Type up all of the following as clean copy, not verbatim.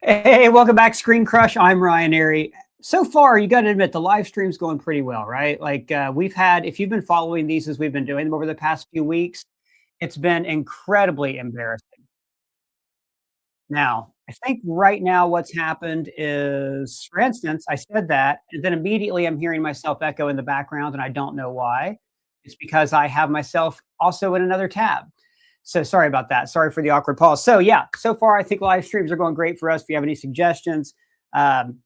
Hey, welcome back, ScreenCrush. I'm Ryan Airy. So far, you got to admit, the live stream's going pretty well, right? Like we've had, if you've been following these as we've been doing them over the past few weeks, it's been incredibly embarrassing. Now, I think right now what's happened is, for instance, I said that, and then immediately I'm hearing myself echo in the background, and I don't know why. It's because I have myself also in another tab. So sorry about that. Sorry for the awkward pause. So yeah, so far I think live streams are going great for us. If you have any suggestions,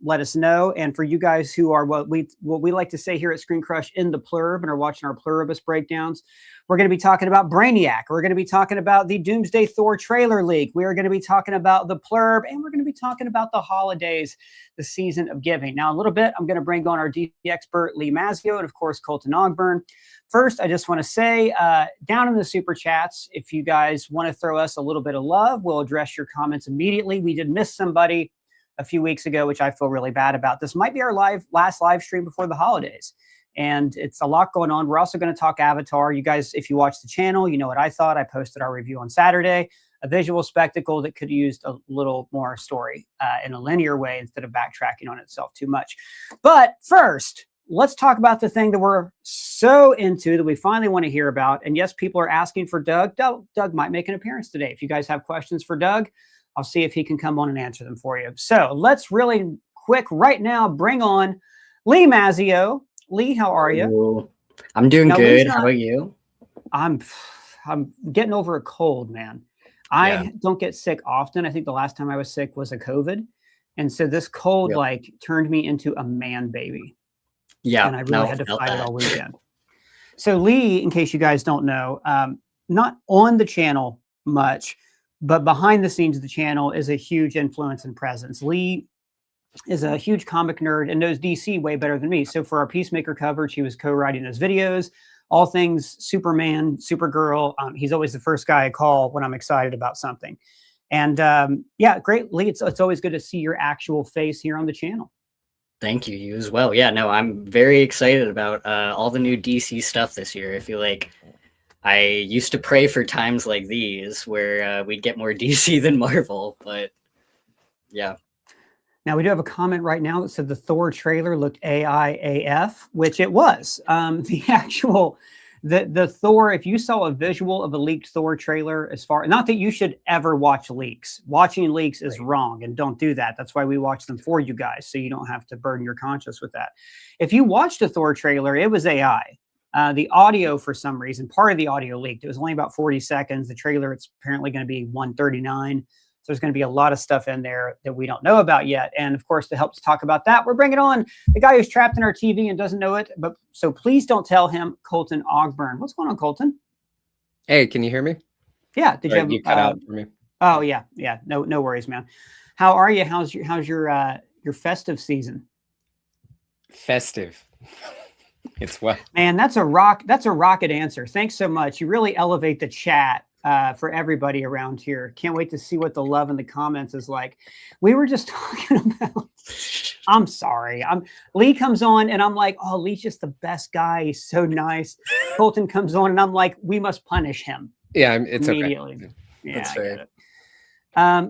let us know. And for you guys who are what we like to say here at Screen Crush in the plurb and are watching our pluribus breakdowns, we're going to be talking about Brainiac. We're going to be talking about the Doomsday Thor trailer leak. We are going to be talking about the plurb, and we're going to be talking about the holidays, the season of giving. Now, a little bit, I'm going to bring on our DC expert, Lee Mazzio, and of course, Colton Ogburn. First, I just want to say, down in the super chats, if you guys want to throw us a little bit of love, we'll address your comments immediately. We did miss somebody a few weeks ago, which I feel really bad about. This might be our last live stream before the holidays. And it's a lot going on. We're also going to talk Avatar. You guys, if you watch the channel, you know what I thought. I posted our review on Saturday, a visual spectacle that could have used a little more story in a linear way instead of backtracking on itself too much. But first, let's talk about the thing that we're so into that we finally want to hear about. And yes, people are asking for Doug. Doug might make an appearance today. If you guys have questions for Doug, I'll see if he can come on and answer them for you. So let's really quick right now bring on Lee Mazzio. Lee, how are you? I'm doing good. How about you? I'm getting over a cold, man. I don't get sick often. I think the last time I was sick was a COVID. And so this cold like turned me into a man baby. Yeah. And I really had to fight it all weekend. So Lee, in case you guys don't know, not on the channel much, but behind the scenes of the channel is a huge influence and presence. Lee is a huge comic nerd and knows DC way better than me. So for our Peacemaker coverage, he was co-writing those videos, all things Superman, Supergirl. He's always the first guy I call when I'm excited about something. And yeah, great, Lee. It's always good to see your actual face here on the channel. Thank you. You as well. Yeah, no, I'm very excited about all the new DC stuff this year. I feel like I used to pray for times like these where we'd get more DC than Marvel, but yeah. Now, we do have a comment right now that said the Thor trailer looked AIAF, which it was. The Thor, if you saw a visual of a leaked Thor trailer, not that you should ever watch leaks. Watching leaks is wrong, and don't do that. That's why we watch them for you guys, so you don't have to burden your conscience with that. If you watched a Thor trailer, it was AI. The audio, for some reason, part of the audio leaked. It was only about 40 seconds. The trailer, it's apparently going to be 139. So there's going to be a lot of stuff in there that we don't know about yet. And of course, to help us talk about that, we're bringing on the guy who's trapped in our TV and doesn't know it. But so please don't tell him, Colton Ogburn. What's going on, Colton? Hey, can you hear me? Yeah. Did you cut out for me? Oh yeah, yeah. No worries, man. How are you? How's your festive season? Festive. It's what? Man, that's a rocket answer. Thanks so much. You really elevate the chat for everybody around here. Can't wait to see what the love in the comments is like. We were just talking about, I'm sorry. Lee comes on and I'm like, oh, Lee's just the best guy. He's so nice. Colton comes on and I'm like, we must punish him. Yeah, it's immediately. Okay. Yeah, that's fair.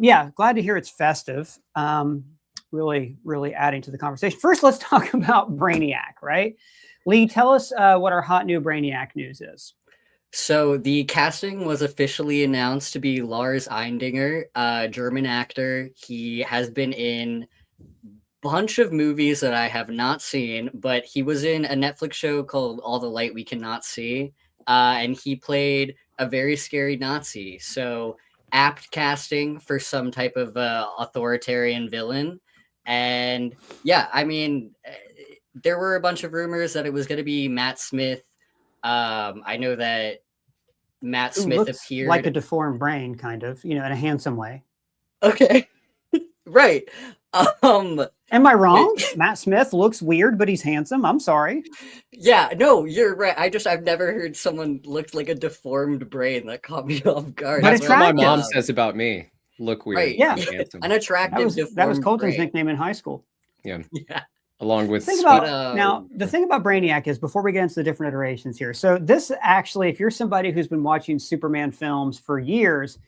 Yeah, glad to hear it's festive. Really adding to the conversation. First, let's talk about Brainiac, right? Lee, tell us what our hot new Brainiac news is. So the casting was officially announced to be Lars Eindinger, a German actor. He has been in a bunch of movies that I have not seen, but he was in a Netflix show called All the Light We Cannot See, and he played a very scary Nazi. So apt casting for some type of authoritarian villain. And yeah, I mean, there were a bunch of rumors that it was going to be Matt Smith. I know that Matt Smith appeared like a deformed brain, kind of, in a handsome way. Okay. Right. Am I wrong? Matt Smith looks weird, but he's handsome. I'm sorry. Yeah, no, you're right. I've never heard someone looked like a deformed brain. That caught me off guard. But that's what my mom says about me. Look weird. Right. Yeah. An attractive that was Colton's brain. Nickname in high school. Yeah. Yeah. Along with now, the thing about Brainiac is, before we get into the different iterations here, so this actually, if you're somebody who's been watching Superman films for years,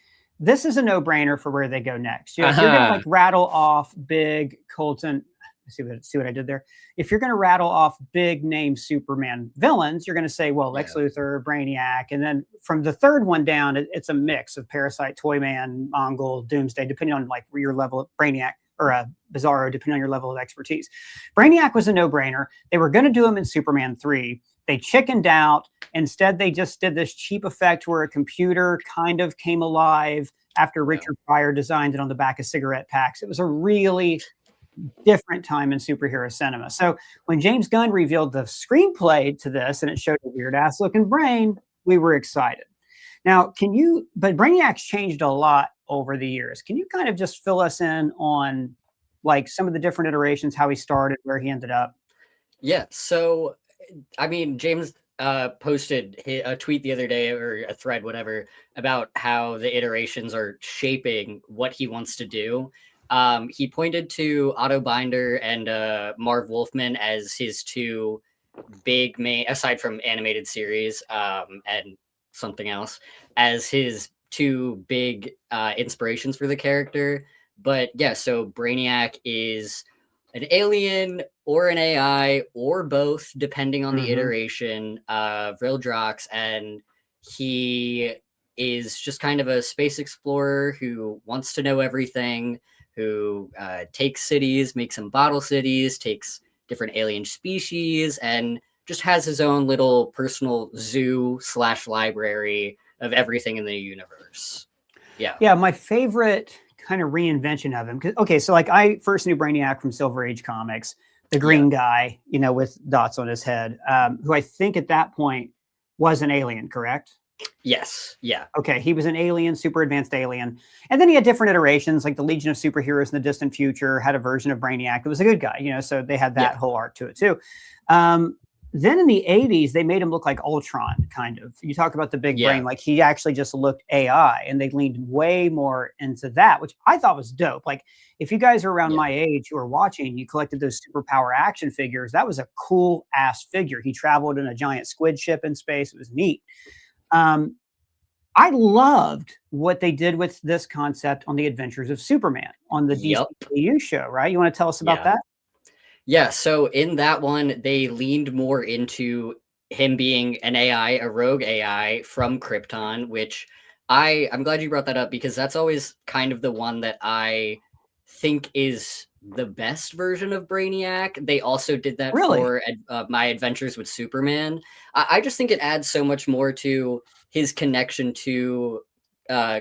this is a no-brainer for where they go next. If you're going to like rattle off big Colton, see what I did there. If you're going to rattle off big name Superman villains, you're going to say, well, Lex Luthor, Brainiac, and then from the third one down, it's a mix of Parasite, Toyman, Mongol, Doomsday, depending on like your level of Brainiac or Bizarro, depending on your level of expertise. Brainiac was a no-brainer. They were going to do him in Superman 3. They chickened out. Instead, they just did this cheap effect where a computer kind of came alive after Richard Pryor designed it on the back of cigarette packs. It was a really different time in superhero cinema. So when James Gunn revealed the screenplay to this and it showed a weird ass looking brain, we were excited. Now, but Brainiac's changed a lot over the years. Can you kind of just fill us in on like some of the different iterations, how he started, where he ended up? Yeah. So, I mean, James posted a tweet the other day, or a thread, whatever, about how the iterations are shaping what he wants to do. He pointed to Otto Binder and Marv Wolfman as his two big main, aside from animated series and something else, as his two big inspirations for the character. But yeah, so Brainiac is an alien or an AI or both, depending on the iteration of Vildrox, and he is just kind of a space explorer who wants to know everything, who takes cities, makes them bottle cities, takes different alien species, and just has his own little personal zoo/library of everything in the universe. Yeah, my favorite kind of reinvention of him. Okay, so like I first knew Brainiac from Silver Age comics, the green guy, with dots on his head, who I think at that point was an alien, correct? Yes. Yeah. Okay. He was an alien, super advanced alien. And then he had different iterations, like the Legion of Superheroes in the distant future had a version of Brainiac that was a good guy, so they had that whole arc to it too. Then in the 80s, they made him look like Ultron, kind of. You talk about the big brain, like he actually just looked AI, and they leaned way more into that, which I thought was dope. Like if you guys are around my age who are watching, you collected those superpower action figures. That was a cool ass figure. He traveled in a giant squid ship in space. It was neat. I loved what they did with this concept on the Adventures of Superman on the DCU show, right? You want to tell us about that? Yeah, so in that one, they leaned more into him being an AI, a rogue AI from Krypton, which I'm glad you brought that up, because that's always kind of the one that I think is the best version of Brainiac. They also did that for My Adventures with Superman. I just think it adds so much more to his connection to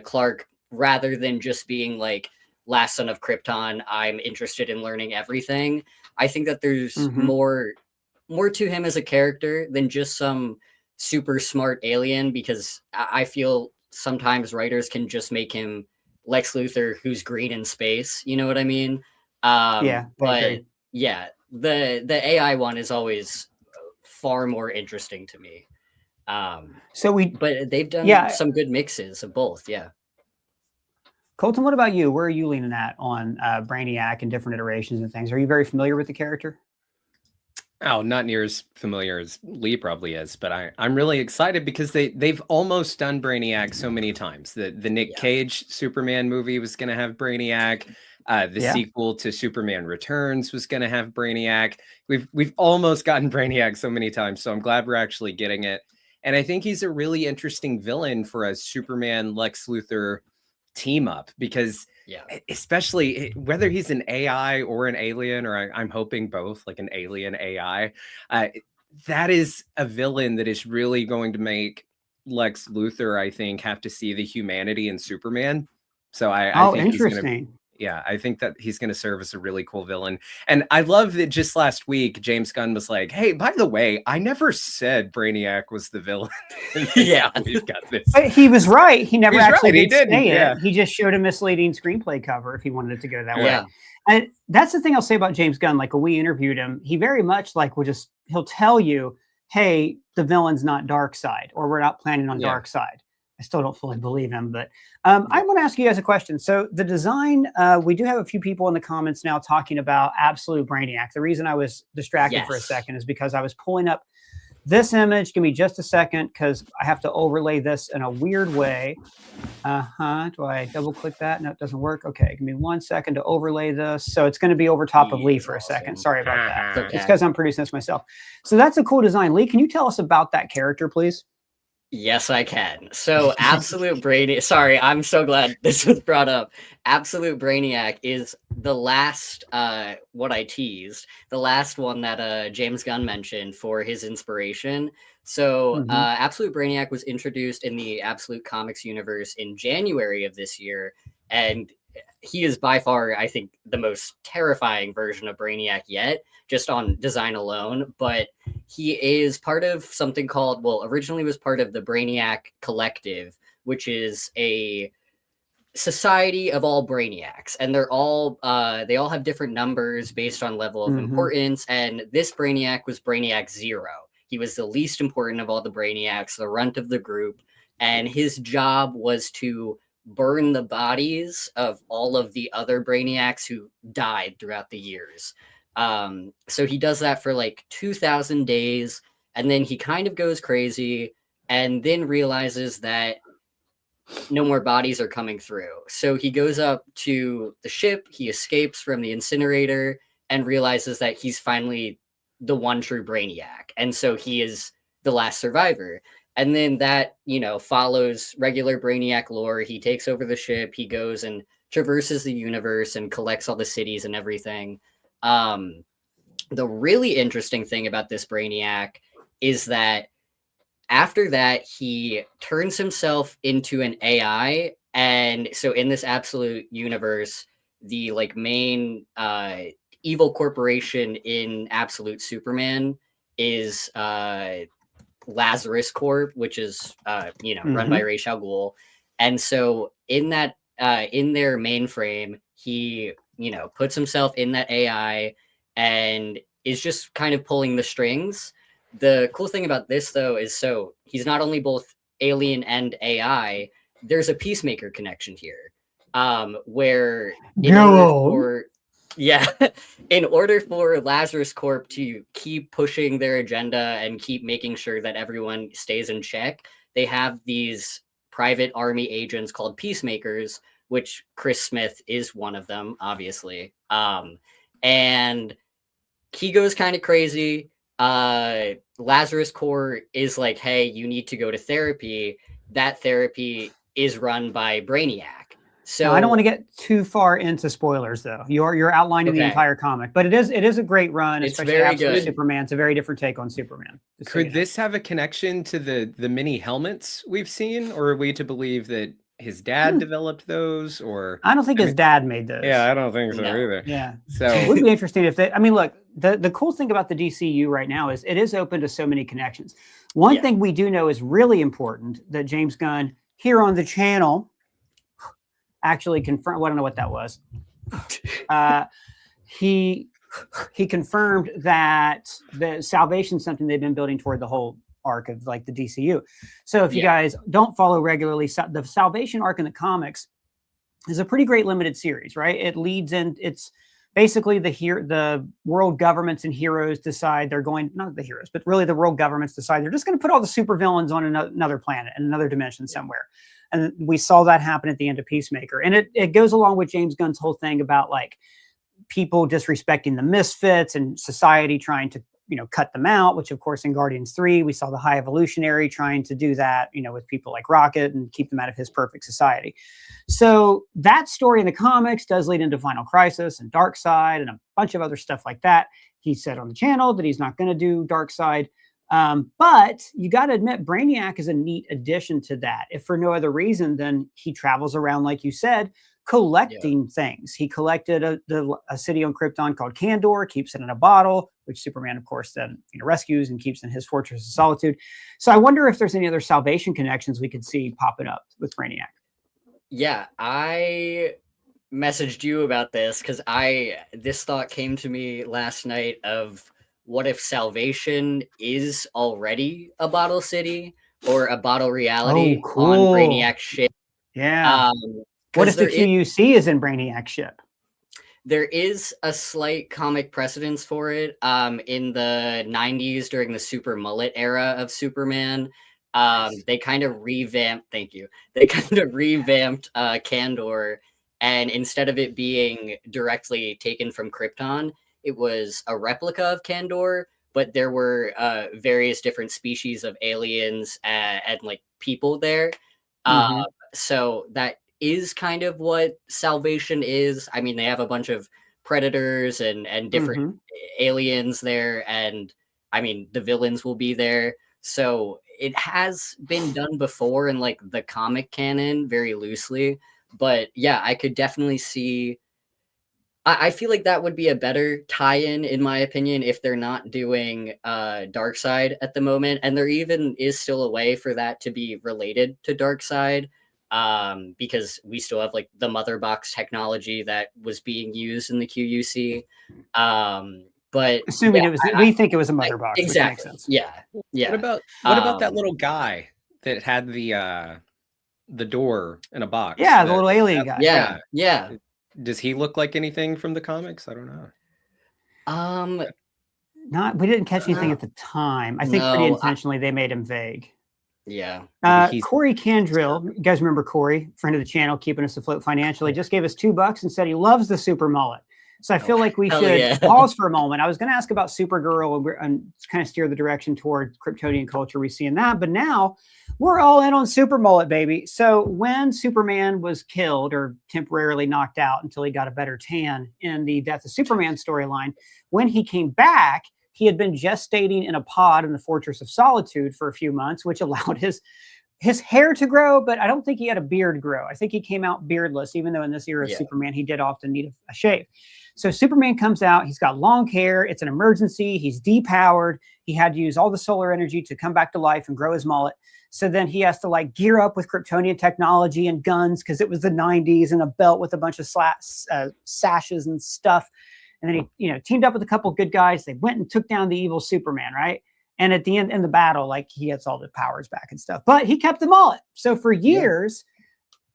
Clark, rather than just being like, last son of Krypton, I'm interested in learning everything. I think that there's more to him as a character than just some super smart alien, because I feel sometimes writers can just make him Lex Luthor who's green in space. You know what I mean? But yeah, the AI one is always far more interesting to me. But they've done some good mixes of both. Yeah. Colton, what about you? Where are you leaning at on Brainiac and different iterations and things? Are you very familiar with the character? Oh, not near as familiar as Lee probably is, but I'm really excited because they've almost done Brainiac so many times. The Nick Cage Superman movie was going to have Brainiac. The sequel to Superman Returns was going to have Brainiac. We've almost gotten Brainiac so many times, so I'm glad we're actually getting it. And I think he's a really interesting villain for a Superman Lex Luthor team up, because especially whether he's an AI or an alien, or I'm hoping both, like an alien AI, that is a villain that is really going to make Lex Luthor, I think, have to see the humanity in Superman. So I think interesting. I think that he's going to serve as a really cool villain. And I love that just last week, James Gunn was like, hey, by the way, I never said Brainiac was the villain. We've got this. But he was right. He never did say it. He just showed a misleading screenplay cover if he wanted it to go that way. And that's the thing I'll say about James Gunn. Like when we interviewed him, he very much like he'll tell you, hey, the villain's not Darkseid, or we're not planning on Darkseid. I still don't fully believe him, but I want to ask you guys a question. So the design, we do have a few people in the comments now talking about Absolute Brainiac. The reason I was distracted for a second is because I was pulling up this image, give me just a second because I have to overlay this in a weird way. Do I double click that? No, it doesn't work. Okay, give me 1 second to overlay this. So it's going to be over top of Lee for a second. Sorry about that. Okay. It's because I'm producing this myself. So that's a cool design. Lee, can you tell us about that character, please? Yes, I can. So Absolute Brainiac, sorry, I'm so glad this was brought up. Absolute Brainiac is the last, what I teased, the last one that James Gunn mentioned for his inspiration. So Absolute Brainiac was introduced in the Absolute Comics universe in January of this year, and he is by far, I think, the most terrifying version of Brainiac yet, just on design alone. But he is part of something called, well, originally was part of the Brainiac Collective, which is a society of all Brainiacs, and they're all they all have different numbers based on level of importance. And this Brainiac was Brainiac 0. He was the least important of all the Brainiacs, the runt of the group, and his job was to burn the bodies of all of the other Brainiacs who died throughout the years. So he does that for like 2,000 days, and then he kind of goes crazy and then realizes that no more bodies are coming through. So he goes up to the ship, he escapes from the incinerator, and realizes that he's finally the one true Brainiac. And so he is the last survivor. And then that, follows regular Brainiac lore. He takes over the ship, he goes and traverses the universe and collects all the cities and everything. The really interesting thing about this Brainiac is that after that, he turns himself into an AI. And so in this Absolute universe, the main evil corporation in Absolute Superman is Lazarus Corp, which is run by Ra's al Ghul. And so in that in their mainframe, he puts himself in that AI and is just kind of pulling the strings. The cool thing about this, though, is so he's not only both alien and AI. There's a Peacemaker connection here, where in order for Lazarus Corp to keep pushing their agenda and keep making sure that everyone stays in check, they have these private army agents called Peacemakers, which Chris Smith is one of them, obviously. And he goes kind of crazy. Lazarus Corp is like, hey, you need to go to therapy. That therapy is run by Brainiac. So now, I don't want to get too far into spoilers, though. You're outlining the entire comic, but it is a great run. It's especially very Absolute good. Superman. It's a very different take on Superman. Could this have a connection to the mini helmets we've seen, or are we to believe that his dad developed those? Or I don't think his dad made those. Yeah, I don't think so either. Yeah, so it would be interesting if they. I mean, look, the cool thing about the DCU right now is it is open to so many connections. One thing we do know is really important that James Gunn here on the channel actually confirmed. Well, I don't know what that was. He confirmed that the Salvation is something they've been building toward the whole arc of the DCU. So if you guys don't follow regularly, the Salvation arc in the comics is a pretty great limited series, right? It leads in. It's basically the world governments and heroes decide they're going, not the heroes, but really the world governments decide they're just going to put all the supervillains on another planet in another dimension somewhere. And we saw that happen at the end of Peacemaker. And it goes along with James Gunn's whole thing about people disrespecting the misfits and society trying to, cut them out, which of course in Guardians 3, we saw the High Evolutionary trying to do that, with people like Rocket and keep them out of his perfect society. So that story in the comics does lead into Final Crisis and Darkseid and a bunch of other stuff like that. He said on the channel that he's not going to do Darkseid. But you got to admit, Brainiac is a neat addition to that. If for no other reason than he travels around, like you said, collecting things. He collected a city on Krypton called Kandor, keeps it in a bottle, which Superman, of course, then rescues and keeps in his Fortress of Solitude. So I wonder if there's any other Salvation connections we could see popping up with Brainiac. Yeah, I messaged you about this because this thought came to me last night of what if Salvation is already a bottle city or a bottle reality on Brainiac's ship? Yeah. What if the QUC is in Brainiac's ship? there is a slight comic precedence for it. In the 90s during the Super Mullet era of Superman, they kind of revamped. Thank you. They kind of revamped Kandor, and instead of it being directly taken from Krypton, it was a replica of Kandor. But there were various different species of aliens and like people there. So that is kind of what Salvation is. I mean, they have a bunch of predators and different aliens there, and I mean, the villains will be there. So it has been done before in like the comic canon very loosely. But yeah, I could definitely see. I feel like that would be a better tie-in, in my opinion, if they're not doing Darkseid at the moment. And there even is still a way for that to be related to Darkseid, because we still have like the mother box technology that was being used in the QUC. But assuming it was, we think it was a mother box. Exactly. Which makes sense. Yeah. What about that little guy that had the door in a box? Yeah, the little alien guy. Yeah. Does he look like anything from the comics? I don't know. We didn't catch anything at the time. I think pretty intentionally they made him vague. Yeah. Corey Candrill, you guys remember Corey, friend of the channel, keeping us afloat financially, just gave us $2 and said he loves the Super Mullet. So I feel like we should pause for a moment. I was going to ask about Supergirl and kind of steer the direction toward Kryptonian culture we see in that. But now we're all in on Super Mullet, baby. So when Superman was killed or temporarily knocked out until he got a better tan in the Death of Superman storyline, when he came back, he had been gestating in a pod in the Fortress of Solitude for a few months, which allowed his hair to grow, but I don't think he had a beard grow. I think he came out beardless, even though in this era of Superman, he did often need a shave. So Superman comes out, he's got long hair, it's an emergency, he's depowered, he had to use all the solar energy to come back to life and grow his mullet. So then he has to like gear up with Kryptonian technology and guns because it was the 90s, and a belt with a bunch of sashes and stuff. And then he, teamed up with a couple good guys. They went and took down the evil Superman, right? And at the end, in the battle, like he gets all the powers back and stuff. But he kept the mullet. So for years,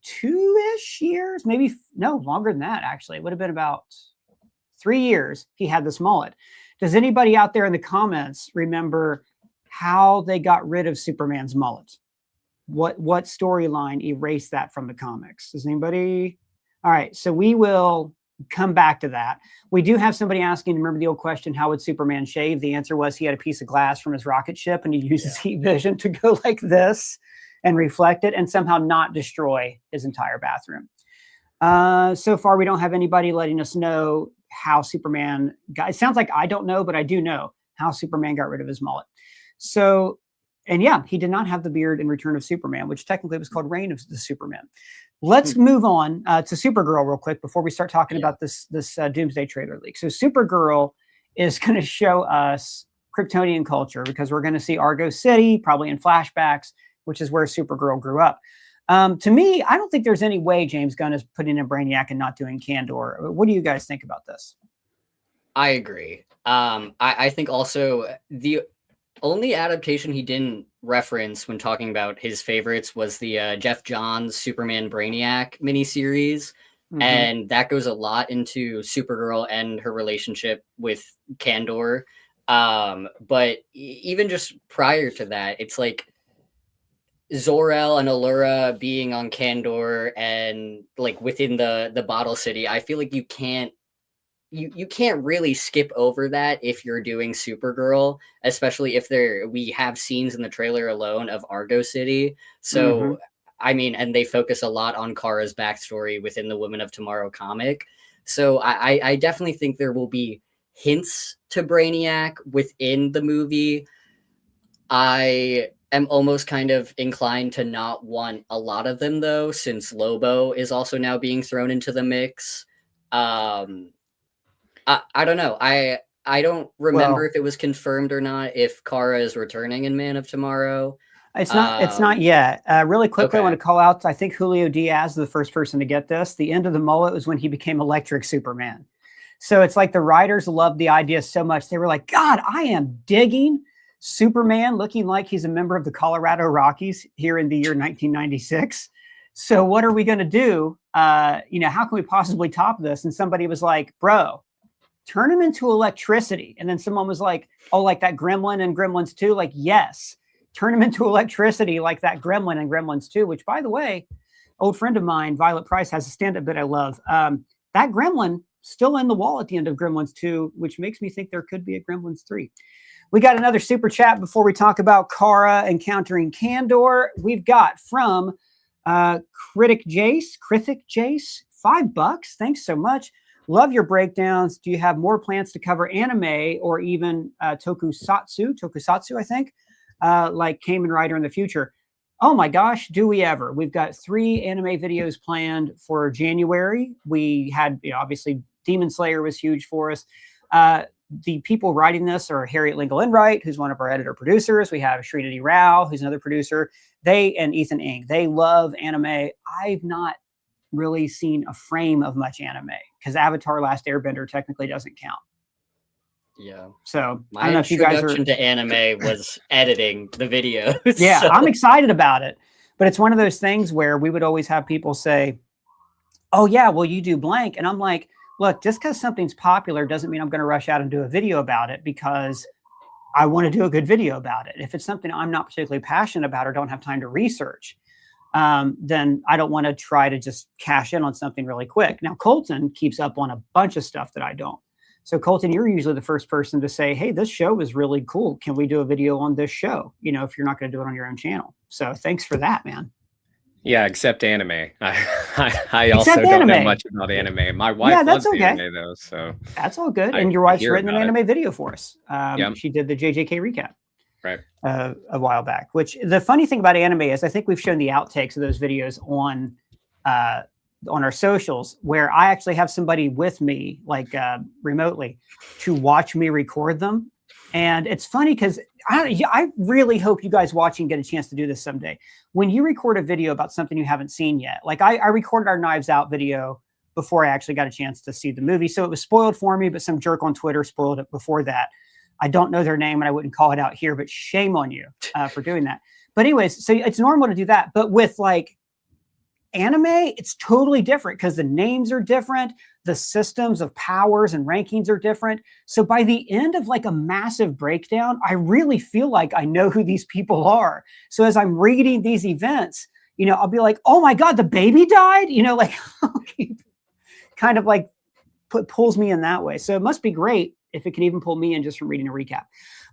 2-ish years, maybe no longer than that, actually. It would have been about 3 years he had this mullet. Does anybody out there in the comments remember how they got rid of Superman's mullet? What storyline erased that from the comics? Does anybody? All right, so we will come back to that. We do have somebody asking, remember the old question, how would Superman shave? The answer was he had a piece of glass from his rocket ship and he used his heat vision to go like this and reflect it and somehow not destroy his entire bathroom. So far, we don't have anybody letting us know how Superman got, it sounds like I don't know, but I do know how Superman got rid of his mullet. So, and yeah, he did not have the beard in Return of Superman, which technically was called Reign of the Superman. Let's move on to Supergirl real quick before we start talking about this Doomsday trailer leak. So Supergirl is going to show us Kryptonian culture because we're going to see Argo City, probably in flashbacks, which is where Supergirl grew up. To me, I don't think there's any way James Gunn is putting in Brainiac and not doing Kandor. What do you guys think about this? I agree. I think also the only adaptation he didn't reference when talking about his favorites was the Jeff Johns Superman Brainiac miniseries. And that goes a lot into Supergirl and her relationship with Kandor. But even just prior to that, it's like Zor-El and Allura being on Kandor and like within the Bottle City. I feel like you can't really skip over that if you're doing Supergirl, especially if we have scenes in the trailer alone of Argo City. So, I mean, and they focus a lot on Kara's backstory within the Women of Tomorrow comic. So I definitely think there will be hints to Brainiac within the movie. I am almost kind of inclined to not want a lot of them, though, since Lobo is also now being thrown into the mix. I don't know. I don't remember if it was confirmed or not if Kara is returning in Man of Tomorrow. It's not yet. Really quickly, I want to call out, I think Julio Diaz is the first person to get this. The end of the mullet was when he became Electric Superman. So it's like the writers loved the idea so much. They were like, God, I am digging Superman looking like he's a member of the Colorado Rockies here in the year 1996. So what are we going to do? you know, how can we possibly top this? And somebody was like, bro, turn him into electricity. And then someone was like, oh, like that gremlin and Gremlins 2? Like, yes, turn him into electricity like that gremlin and Gremlins 2, which, by the way, old friend of mine, Violet Price, has a stand-up bit I love. That gremlin still in the wall at the end of Gremlins 2, which makes me think there could be a Gremlins 3. We got another super chat before we talk about Kara encountering Kandor. We've got from Critic Jace, $5. Thanks so much. Love your breakdowns. Do you have more plans to cover anime or even tokusatsu, I think, like Kamen Rider in the future? Oh my gosh, do we ever? We've got 3 anime videos planned for January. We had, you know, obviously Demon Slayer was huge for us. The people writing this are Harriet Lingle-Enright, who's one of our editor producers. We have Srinidhi Rao, who's another producer. And Ethan Ing. They love anime. I've not really seen a frame of much anime because Avatar Last Airbender technically doesn't count. Yeah. So my I don't know if you guys are introduction to anime was editing the videos. Yeah, so. I'm excited about it. But it's one of those things where we would always have people say, oh yeah, well, you do blank. And I'm like, look, just because something's popular doesn't mean I'm going to rush out and do a video about it because I want to do a good video about it. If it's something I'm not particularly passionate about or don't have time to research, then I don't want to try to just cash in on something really quick. Now, Colton keeps up on a bunch of stuff that I don't. So Colton, you're usually the first person to say, hey, this show is really cool. Can we do a video on this show? You know, if you're not going to do it on your own channel. So thanks for that, man. Yeah, except anime. I also don't know much about anime. My wife loves anime though, so that's all good. And your wife's written an anime video for us. Yep. She did the JJK recap right a while back. Which the funny thing about anime is, I think we've shown the outtakes of those videos on our socials, where I actually have somebody with me, like remotely, to watch me record them. And it's funny because I really hope you guys watching get a chance to do this someday. When you record a video about something you haven't seen yet, like I recorded our Knives Out video before I actually got a chance to see the movie. So it was spoiled for me, but some jerk on Twitter spoiled it before that. I don't know their name and I wouldn't call it out here, but shame on you for doing that. But anyways, so it's normal to do that. But with like anime, it's totally different because the names are different. The systems of powers and rankings are different. So by the end of like a massive breakdown, I really feel like I know who these people are. So as I'm reading these events, you know, I'll be like, oh my God, the baby died. You know, like kind of like pulls me in that way. So it must be great if it can even pull me in just from reading a recap.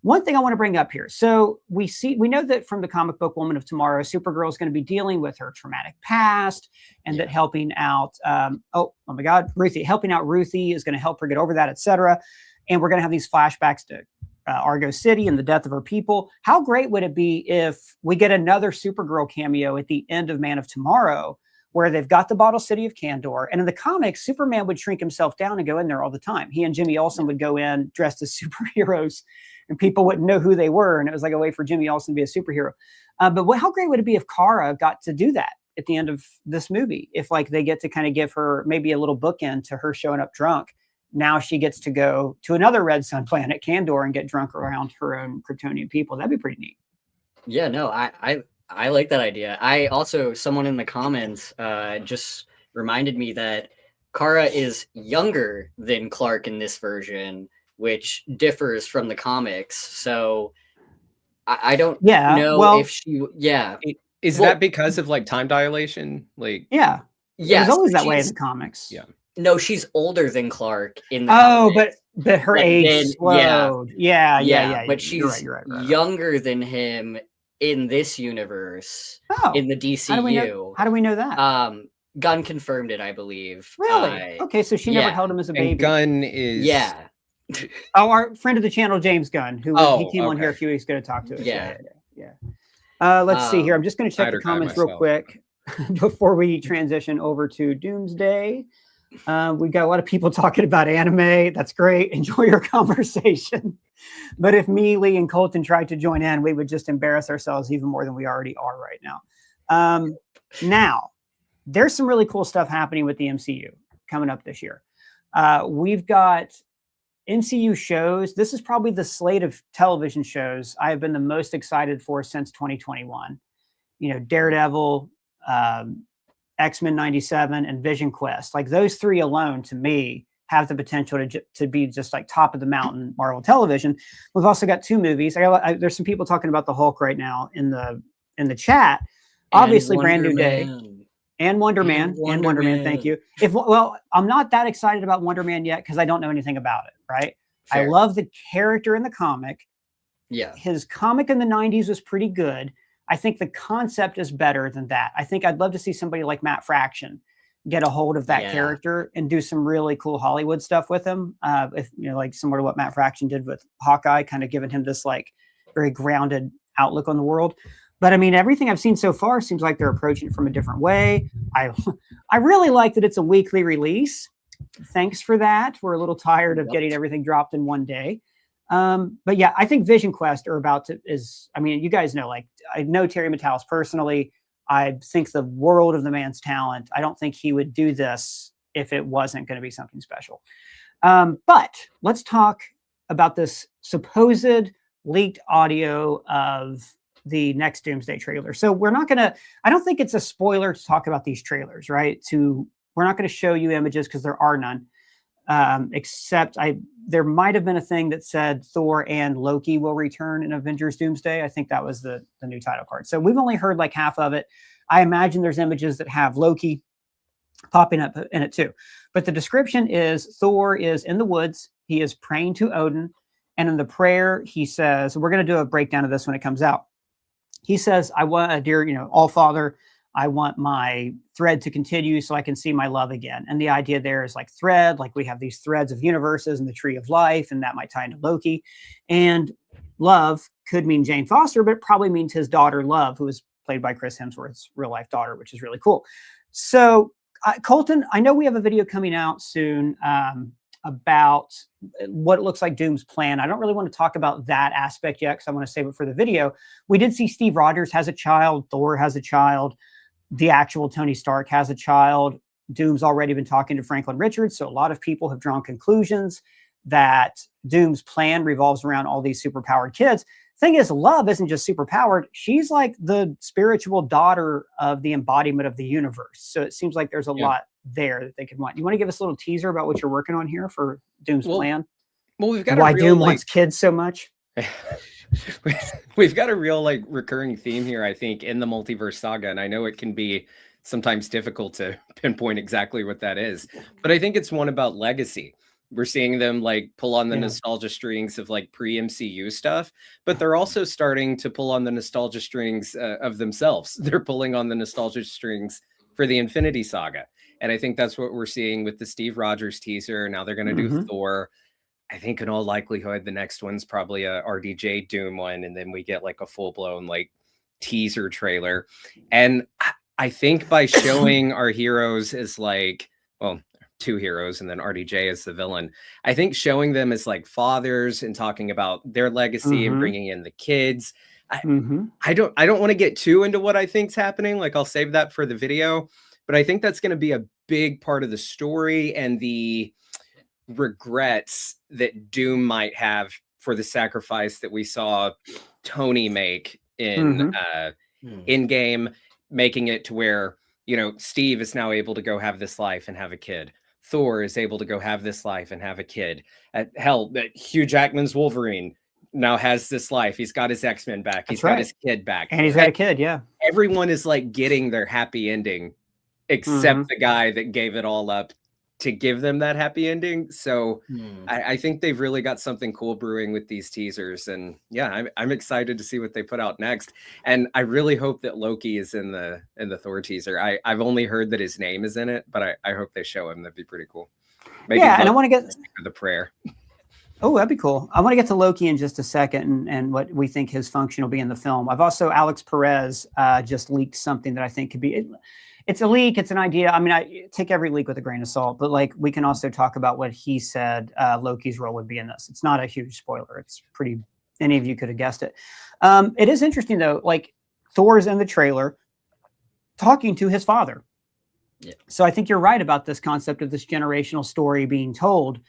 One thing I want to bring up here. So we know that from the comic book Woman of Tomorrow, Supergirl is going to be dealing with her traumatic past, and that helping out, helping out Ruthie is going to help her get over that, etc. And we're going to have these flashbacks to Argo City and the death of her people. How great would it be if we get another Supergirl cameo at the end of Man of Tomorrow, where they've got the bottle city of Kandor. And in the comics, Superman would shrink himself down and go in there all the time. He and Jimmy Olsen would go in dressed as superheroes, and people wouldn't know who they were. And it was like a way for Jimmy Olsen to be a superhero. But how great would it be if Kara got to do that at the end of this movie? If like they get to kind of give her maybe a little bookend to her showing up drunk. Now she gets to go to another Red Sun planet, Kandor, and get drunk around her own Kryptonian people. That'd be pretty neat. Yeah, no, I like that idea. I also, someone in the comments just reminded me that Kara is younger than Clark in this version, which differs from the comics. So I don't know if she, Is that because of like time dilation? Like, yeah. It was always that way in the comics. Yeah. No, she's older than Clark in the comics. but her age slowed. Yeah. But she's younger than him in this universe, in the DCU. How do we know that? Gunn confirmed it, I believe. Really? Okay, so she never held him as a baby. And Gunn is... Yeah. Our friend of the channel, James Gunn, who he came on here a few weeks ago to talk to us. Yeah. Let's see here. I'm just going to check the comments real quick before we transition over to Doomsday. We've got a lot of people talking about anime. That's great. Enjoy your conversation. But if me, Lee, and Colton tried to join in, we would just embarrass ourselves even more than we already are right now. Now, there's some really cool stuff happening with the MCU coming up this year. We've got MCU shows. This is probably the slate of television shows I have been the most excited for since 2021. You know, Daredevil, X-Men 97, and Vision Quest. Like those three alone, to me, have the potential to be just like top of the mountain Marvel television. We've also got 2 movies. There's some people talking about the Hulk right now in the chat. Obviously, Brand New Day and Wonder Man. Thank you. I'm not that excited about Wonder Man yet because I don't know anything about it. Right. Fair. I love the character in the comic. Yeah. His comic in the 90s was pretty good. I think the concept is better than that. I think I'd love to see somebody like Matt Fraction get a hold of that character and do some really cool Hollywood stuff with him. If like similar to what Matt Fraction did with Hawkeye, kind of giving him this like very grounded outlook on the world. But I mean, everything I've seen so far seems like they're approaching it from a different way. I really like that it's a weekly release. Thanks for that. We're a little tired of getting everything dropped in one day. But yeah, I think Vision Quest you guys know, like I know Terry Matalas personally. I think the world of the man's talent. I don't think he would do this if it wasn't going to be something special. But let's talk about this supposed leaked audio of the next Doomsday trailer. So I don't think it's a spoiler to talk about these trailers, right? We're not going to show you images because there are none. Except there might have been a thing that said Thor and Loki will return in Avengers Doomsday. I think that was the new title card. So we've only heard like half of it. I imagine there's images that have Loki popping up in it too. But the description is Thor is in the woods. He is praying to Odin. And in the prayer, he says, we're going to do a breakdown of this when it comes out. He says, I want, dear, All Father, I want my thread to continue so I can see my love again. And the idea there is like thread, like we have these threads of universes and the tree of life, and that might tie into Loki. And love could mean Jane Foster, but it probably means his daughter Love, who is played by Chris Hemsworth's real life daughter, which is really cool. So Colton, I know we have a video coming out soon about what it looks like Doom's plan. I don't really want to talk about that aspect yet because I want to save it for the video. We did see Steve Rogers has a child. Thor has a child. The actual Tony Stark has a child. Doom's already been talking to Franklin Richards. So a lot of people have drawn conclusions that Doom's plan revolves around all these superpowered kids. Thing is, Love isn't just superpowered. She's like the spiritual daughter of the embodiment of the universe. So it seems like there's a lot there that they could want. You want to give us a little teaser about what you're working on here for Doom's plan? Well, we've got why Doom wants kids so much. We've got a real like recurring theme here, I think, in the multiverse saga. And I know it can be sometimes difficult to pinpoint exactly what that is. But I think it's one about legacy. We're seeing them like pull on the nostalgia strings of like pre-MCU stuff, but they're also starting to pull on the nostalgia strings of themselves. They're pulling on the nostalgia strings for the Infinity Saga. And I think that's what we're seeing with the Steve Rogers teaser. Now they're going to do Thor. I think in all likelihood, the next one's probably a RDJ Doom one. And then we get like a full blown like teaser trailer. And I think by showing our heroes as like, well, 2 heroes and then RDJ as the villain, I think showing them as like fathers and talking about their legacy and bringing in the kids. I don't want to get too into what I think's happening. Like I'll save that for the video, but I think that's going to be a big part of the story and the regrets that Doom might have for the sacrifice that we saw Tony make in Endgame, making it to where, Steve is now able to go have this life and have a kid. Thor is able to go have this life and have a kid. Hell, Hugh Jackman's Wolverine now has this life. He's got his X-Men back. He's got his kid back. And he's got a kid, yeah. Everyone is like getting their happy ending, except the guy that gave it all up to give them that happy ending. So I think they've really got something cool brewing with these teasers. And yeah, I'm excited to see what they put out next. And I really hope that Loki is in the Thor teaser. I've only heard that his name is in it, but I hope they show him. That'd be pretty cool. Maybe and I want to get the prayer. Oh, that'd be cool. I want to get to Loki in just a second and what we think his function will be in the film. I've also, Alex Perez just leaked something that I think could be, it's a leak. It's an idea. I mean, I take every leak with a grain of salt, but like we can also talk about what he said Loki's role would be in this. It's not a huge spoiler. It's pretty, any of you could have guessed it. It is interesting though, like Thor's in the trailer talking to his father. Yeah. So I think you're right about this concept of this generational story being told.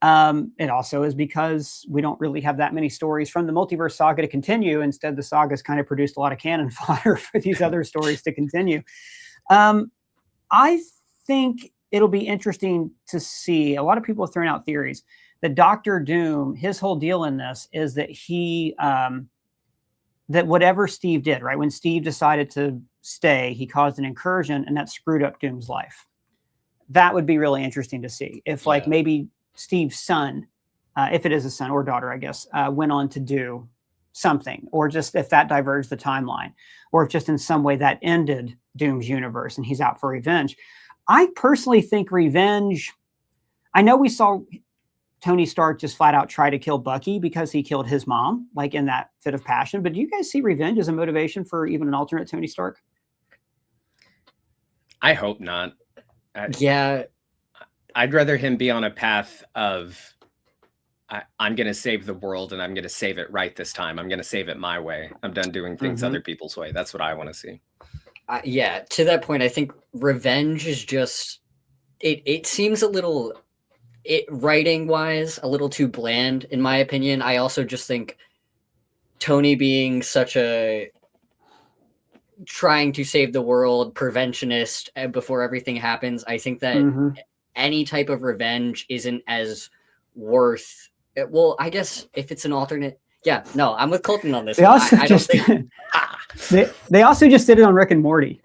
It also is because we don't really have that many stories from the multiverse saga to continue. Instead, the saga's kind of produced a lot of cannon fodder for these other stories to continue. I think it'll be interesting to see. A lot of people have thrown out theories that Doctor Doom, his whole deal in this is that he, that whatever Steve did, right? When Steve decided to stay, he caused an incursion and that screwed up Doom's life. That would be really interesting to see if like maybe Steve's son, if it is a son or daughter, I guess, went on to do something, or just if that diverged the timeline, or if just in some way that ended Doom's universe and he's out for revenge. I personally think revenge, I know we saw Tony Stark just flat out try to kill Bucky because he killed his mom, like in that fit of passion. But do you guys see revenge as a motivation for even an alternate Tony Stark? I hope not. Yeah. I'd rather him be on a path of, I'm going to save the world and I'm going to save it right this time. I'm going to save it my way. I'm done doing things other people's way. That's what I want to see. Yeah, to that point, I think revenge is just, it seems a little, writing wise, a little too bland, in my opinion. I also just think Tony being such a trying to save the world preventionist before everything happens, I think that any type of revenge isn't as worth it. Well, I guess if it's an alternate, yeah, no, I'm with Colton on this. They also just did it on Rick and Morty.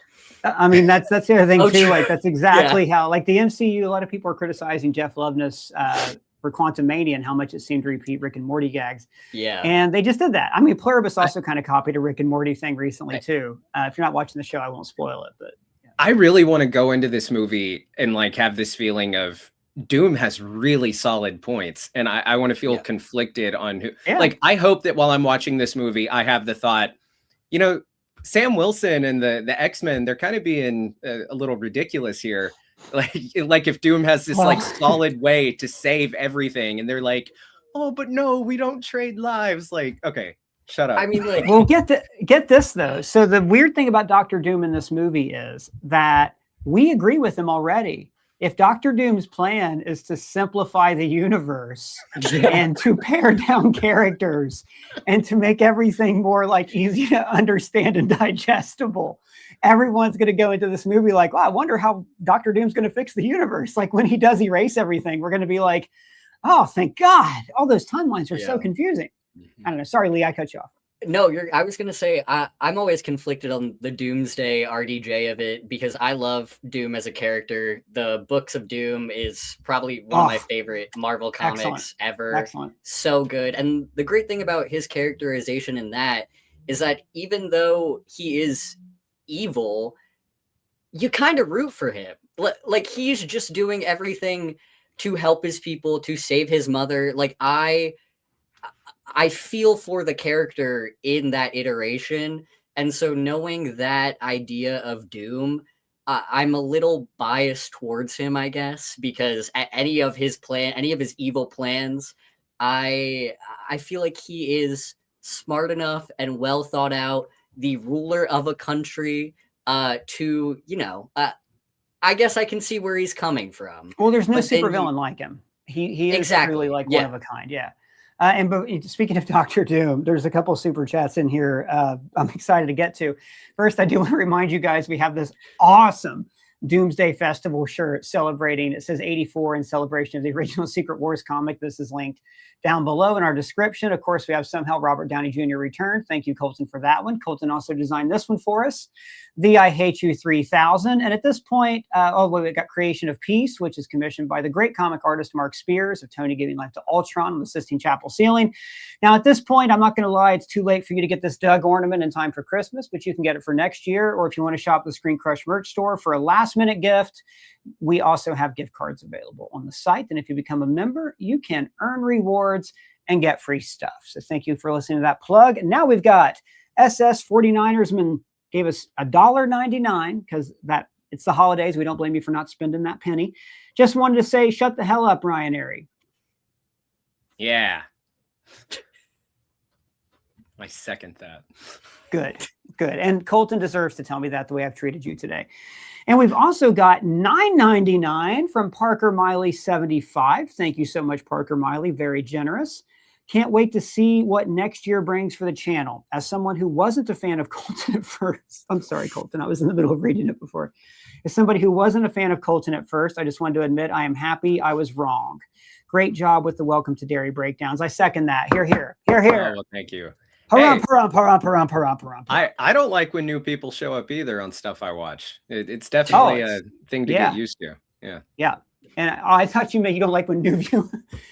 I mean, that's the other thing too. Like that's exactly how, like the MCU, a lot of people are criticizing Jeff Loveness for Quantum Mania and how much it seemed to repeat Rick and Morty gags. Yeah. And they just did that. I mean, Pluribus also kind of copied a Rick and Morty thing recently too. If you're not watching the show, I won't spoil it, but yeah. I really want to go into this movie and like have this feeling of Doom has really solid points. And I want to feel conflicted on who, like, I hope that while I'm watching this movie, I have the thought, you know, Sam Wilson and the X-Men, they're kind of being a little ridiculous here. Like if Doom has this like solid way to save everything and they're like, oh, but no, we don't trade lives. Like, okay, shut up. I mean, like, well, get this though. So the weird thing about Dr. Doom in this movie is that we agree with him already. If Dr. Doom's plan is to simplify the universe and to pare down characters and to make everything more like easy to understand and digestible, everyone's going to go into this movie like, wow, I wonder how Dr. Doom's going to fix the universe. Like when he does erase everything, we're going to be like, oh, thank God. All those timelines are so confusing. I don't know. Sorry, Lee, I cut you off. No, I was going to say, I'm always conflicted on the Doomsday RDJ of it because I love Doom as a character. The books of Doom is probably one of my favorite Marvel comics ever. Excellent. So good. And the great thing about his characterization in that is that even though he is evil, you kind of root for him. Like he's just doing everything to help his people, to save his mother. Like I feel for the character in that iteration. And so knowing that idea of Doom, I'm a little biased towards him, I guess, because at any of his evil plans, I feel like he is smart enough and well thought out, the ruler of a country, to, you know, I guess I can see where he's coming from. Well, there's no supervillain like him. He is exactly really like one of a kind. Yeah. And speaking of Dr. Doom, there's a couple super chats in here I'm excited to get to. First, I do want to remind you guys we have this awesome Doomsday Festival shirt celebrating. It says 84 in celebration of the original Secret Wars comic. This is linked down below in our description. Of course, we have Somehow Robert Downey Jr. returned. Thank you, Colton, for that one. Colton also designed this one for us, the I Hate You 3000. And at this point, we've got Creation of Peace, which is commissioned by the great comic artist Mark Spears of Tony Giving Life to Ultron on the Sistine Chapel ceiling. Now, at this point, I'm not going to lie, it's too late for you to get this Doug ornament in time for Christmas, but you can get it for next year. Or if you want to shop the ScreenCrush merch store for a last-minute gift, we also have gift cards available on the site. And if you become a member, you can earn rewards and get free stuff. So thank you for listening to that plug. And now we've got SS 49ersman gave us $1.99 because it's the holidays. We don't blame you for not spending that penny. Just wanted to say, shut the hell up, Ryan Airy. Yeah. I second that. Good. And Colton deserves to tell me that the way I've treated you today. And we've also got $9.99 from Parker Miley 75. Thank you so much, Parker Miley. Very generous. Can't wait to see what next year brings for the channel. As someone who wasn't a fan of Colton at first, I'm sorry, Colton, I was in the middle of reading it before. As somebody who wasn't a fan of Colton at first, I just wanted to admit I am happy I was wrong. Great job with the Welcome to Dairy breakdowns. I second that. Hear, hear, hear, hear. Oh, well, thank you. I don't like when new people show up either on stuff I watch. It's definitely a thing to get used to. Yeah. Yeah. And I thought you meant you don't like when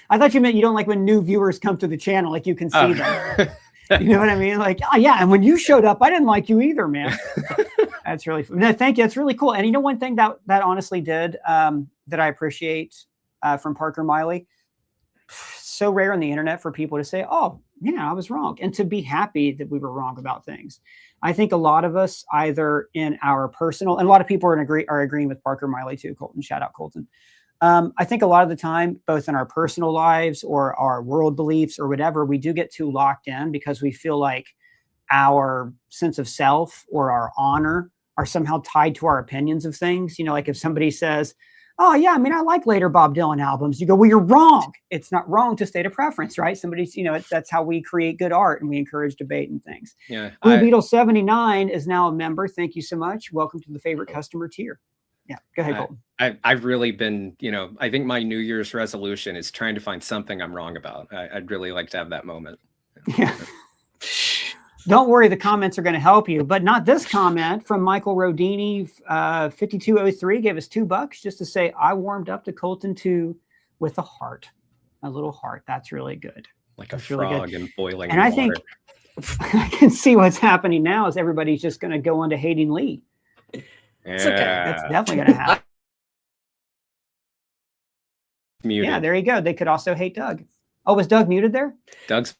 I thought you meant you don't like when new viewers come to the channel, like you can see them. You know what I mean? Like, oh yeah, and when you showed up, I didn't like you either, man. That's really fun. No, thank you. That's really cool. And you know, one thing that honestly did that I appreciate from Parker Miley, so rare on the internet for people to say, oh, yeah, I was wrong, and to be happy that we were wrong about things. I think a lot of us, either in our personal, and a lot of people are agreeing with Parker Miley too, Colton, shout out Colton. I think a lot of the time, both in our personal lives or our world beliefs or whatever, we do get too locked in because we feel like our sense of self or our honor are somehow tied to our opinions of things. You know, like if somebody says, oh yeah, I mean, I like later Bob Dylan albums. You go, well, you're wrong. It's not wrong to state a preference, right? Somebody's, you know, that's how we create good art and we encourage debate and things. Yeah. Blue Beetle 79 is now a member. Thank you so much. Welcome to the favorite customer tier. Yeah, go ahead, Colton. I've really been, you know, I think my New Year's resolution is trying to find something I'm wrong about. I'd really like to have that moment. Yeah. Don't worry, the comments are going to help you, but not this comment from Michael Rodini, 5203, gave us $2 just to say, I warmed up to Colton 2 with a heart, a little heart. That's really good. Like That's a really frog and boiling and water. I think I can see what's happening now is everybody's just going to go on to hating Lee. It's okay. That's definitely going to happen. Muted. Yeah, there you go. They could also hate Doug. Oh, was Doug muted there? Doug's.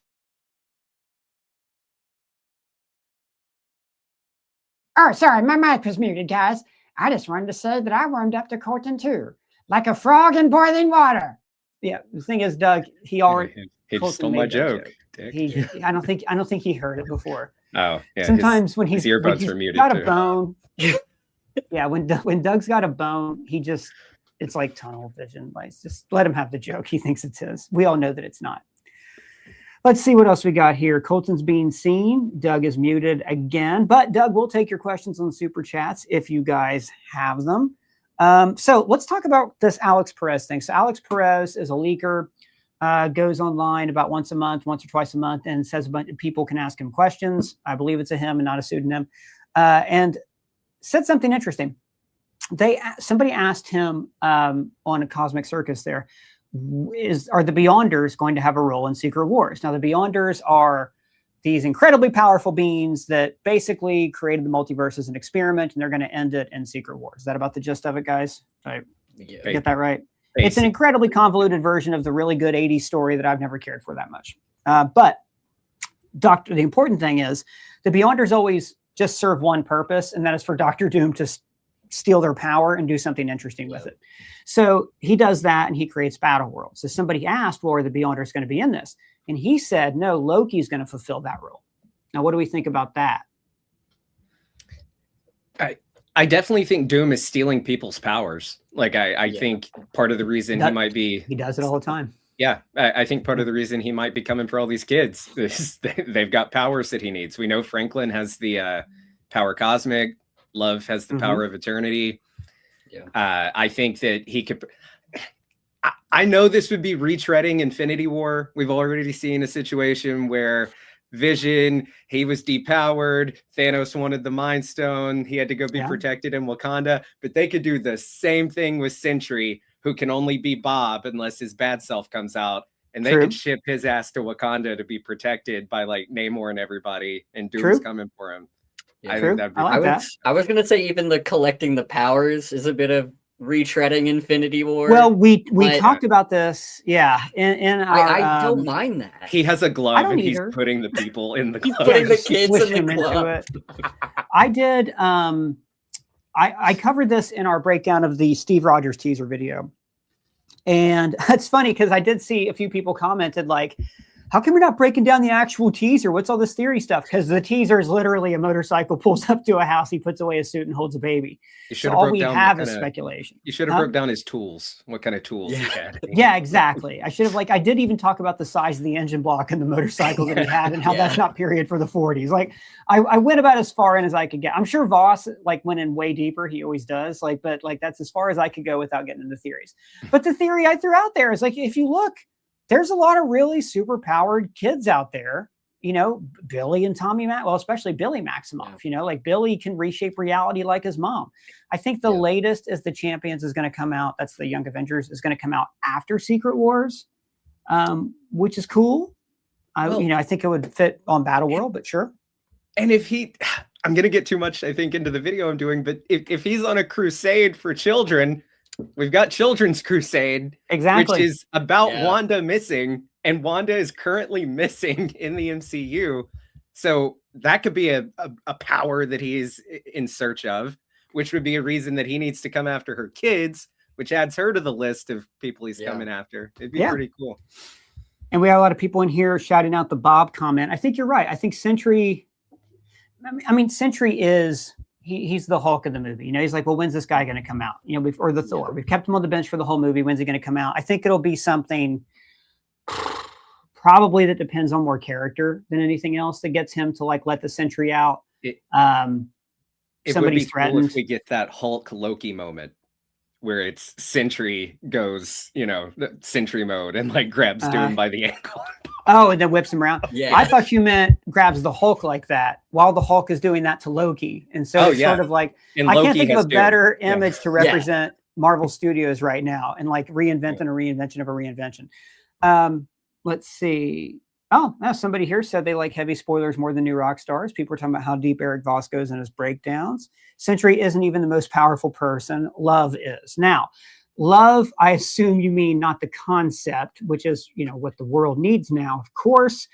Oh, sorry, my mic was muted, guys. I just wanted to say that I warmed up to Colton too, like a frog in boiling water. Yeah, the thing is, Doug, he already He just stole my joke. I don't think he heard it before. Oh, yeah. Sometimes when his earbuds are muted got too. a bone. Yeah, when Doug's got a bone, it's like tunnel vision. Like, just let him have the joke. He thinks it's his. We all know that it's not. Let's see what else we got here. Colton's being seen. Doug is muted again, but Doug will take your questions on super chats if you guys have them. So let's talk about this Alex Perez thing. So Alex Perez is a leaker, goes online about once or twice a month, and says a bunch of people can ask him questions. I believe it's a him and not a pseudonym. And said something interesting. Somebody asked him on a Cosmic Circus there, are the Beyonders going to have a role in Secret Wars? Now, the Beyonders are these incredibly powerful beings that basically created the multiverse as an experiment, and they're going to end it in Secret Wars. Is that about the gist of it, guys? Did I get that right? Basically. It's an incredibly convoluted version of the really good 80s story that I've never cared for that much. But the important thing is the Beyonders always just serve one purpose, and that is for Dr. Doom to steal their power and do something interesting with it. So he does that, and he creates Battle World. So somebody asked, well, are the Beyonders going to be in this? And he said, no, Loki's going to fulfill that role. Now, what do we think about that? I definitely think Doom is stealing people's powers. Like, I think part of the reason he might be... He does it all the time. Yeah, I think part of the reason he might be coming for all these kids is they've got powers that he needs. We know Franklin has the power cosmic. Love has the power of eternity. Yeah. I think that he could... I know this would be retreading Infinity War. We've already seen a situation where Vision, he was depowered. Thanos wanted the Mind Stone. He had to go be protected in Wakanda. But they could do the same thing with Sentry, who can only be Bob unless his bad self comes out. And they could ship his ass to Wakanda to be protected by like Namor and everybody. And Doom's coming for him. Yeah, I think that'd be I was gonna say even the collecting the powers is a bit of retreading Infinity War. Well, we talked about this, in our, I don't mind that. He has a glove and he's putting the people in the glove. He's putting the kids in the glove. I did. I covered this in our breakdown of the Steve Rogers teaser video, and it's funny because I did see a few people commented like, how come you're not breaking down the actual teaser? What's all this theory stuff? Because the teaser is literally a motorcycle pulls up to a house, he puts away a suit and holds a baby. So all we have is speculation. You should have broke down his tools. What kind of tools he had. Yeah, exactly. I should have I did even talk about the size of the engine block and the motorcycle that he had and how that's not period for the 40s. Like I went about as far in as I could get. I'm sure Voss went in way deeper. He always does. But that's as far as I could go without getting into theories. But the theory I threw out there is if you look, there's a lot of really super powered kids out there, Billy and Tommy well, especially Billy Maximoff, Billy can reshape reality like his mom. I think the latest is the Champions is going to come out. That's the Young Avengers is going to come out after Secret Wars, which is cool. I think it would fit on Battle World, but sure. And I'm going to get too much, I think, into the video I'm doing, but if he's on a crusade for children, we've got Children's Crusade, exactly, which is about Wanda missing, and Wanda is currently missing in the MCU. So that could be a power that he's in search of, which would be a reason that he needs to come after her kids, which adds her to the list of people he's coming after. It'd be pretty cool. And we have a lot of people in here shouting out the Bob comment. I think you're right. I think Sentry, Sentry is... He's the Hulk of the movie. He's well, when's this guy going to come out? Or the Thor. We've kept him on the bench for the whole movie. When's he going to come out? I think it'll be something probably that depends on more character than anything else that gets him to let the Sentry out. It Somebody's would be threatened. cool if we get that Hulk Loki moment where it's Sentry goes, Sentry mode and grabs Doom by the ankle. Oh, and then whips him around. Yeah. I thought you meant grabs the Hulk like that while the Hulk is doing that to Loki. And so it's sort of and I Loki can't think of a better Doom. image to represent Marvel Studios right now and reinventing a reinvention of a reinvention. Let's see. Oh, now somebody here said they like heavy spoilers more than New Rock Stars. People are talking about how deep Eric Voss goes in his breakdowns. Sentry isn't even the most powerful person. Love is. Now, love, I assume you mean not the concept, which is, what the world needs now, of course,